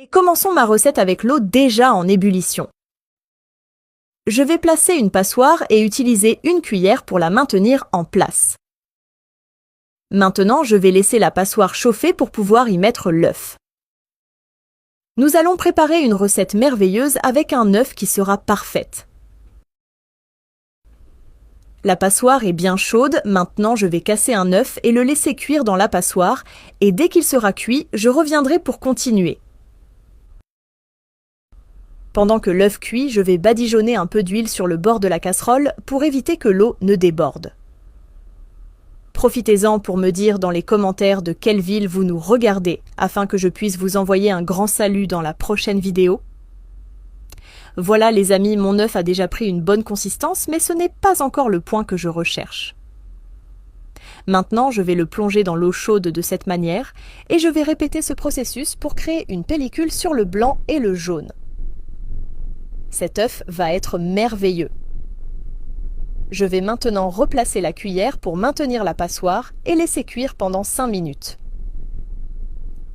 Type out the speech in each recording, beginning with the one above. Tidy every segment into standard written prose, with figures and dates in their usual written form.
Et commençons ma recette avec l'eau déjà en ébullition. Je vais placer une passoire et utiliser une cuillère pour la maintenir en place. Maintenant, je vais laisser la passoire chauffer pour pouvoir y mettre l'œuf. Nous allons préparer une recette merveilleuse avec un œuf qui sera parfaite. La passoire est bien chaude, maintenant je vais casser un œuf et le laisser cuire dans la passoire, et dès qu'il sera cuit, je reviendrai pour continuer. Pendant que l'œuf cuit, je vais badigeonner un peu d'huile sur le bord de la casserole pour éviter que l'eau ne déborde. Profitez-en pour me dire dans les commentaires de quelle ville vous nous regardez, afin que je puisse vous envoyer un grand salut dans la prochaine vidéo. Voilà les amis, mon œuf a déjà pris une bonne consistance, mais ce n'est pas encore le point que je recherche. Maintenant, je vais le plonger dans l'eau chaude de cette manière, et je vais répéter ce processus pour créer une pellicule sur le blanc et le jaune. Cet œuf va être merveilleux. Je vais maintenant replacer la cuillère pour maintenir la passoire et laisser cuire pendant 5 minutes.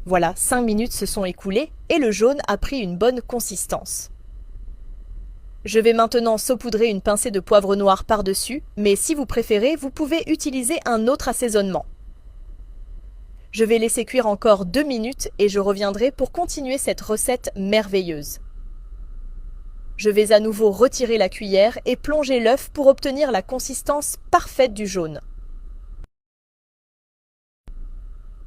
Voilà, 5 minutes se sont écoulées et le jaune a pris une bonne consistance. Je vais maintenant saupoudrer une pincée de poivre noir par-dessus, mais si vous préférez, vous pouvez utiliser un autre assaisonnement. Je vais laisser cuire encore 2 minutes et je reviendrai pour continuer cette recette merveilleuse. Je vais à nouveau retirer la cuillère et plonger l'œuf pour obtenir la consistance parfaite du jaune.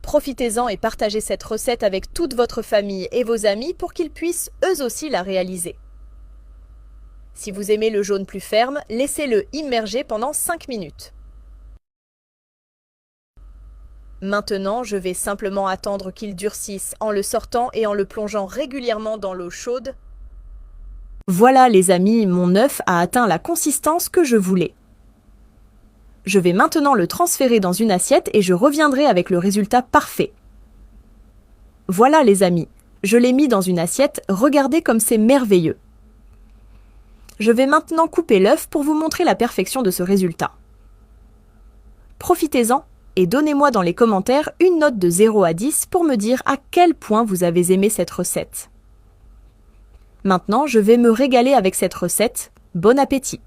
Profitez-en et partagez cette recette avec toute votre famille et vos amis pour qu'ils puissent eux aussi la réaliser. Si vous aimez le jaune plus ferme, laissez-le immerger pendant 5 minutes. Maintenant, je vais simplement attendre qu'il durcisse en le sortant et en le plongeant régulièrement dans l'eau chaude. Voilà les amis, mon œuf a atteint la consistance que je voulais. Je vais maintenant le transférer dans une assiette et je reviendrai avec le résultat parfait. Voilà les amis, je l'ai mis dans une assiette, regardez comme c'est merveilleux. Je vais maintenant couper l'œuf pour vous montrer la perfection de ce résultat. Profitez-en et donnez-moi dans les commentaires une note de 0 à 10 pour me dire à quel point vous avez aimé cette recette. Maintenant, je vais me régaler avec cette recette. Bon appétit!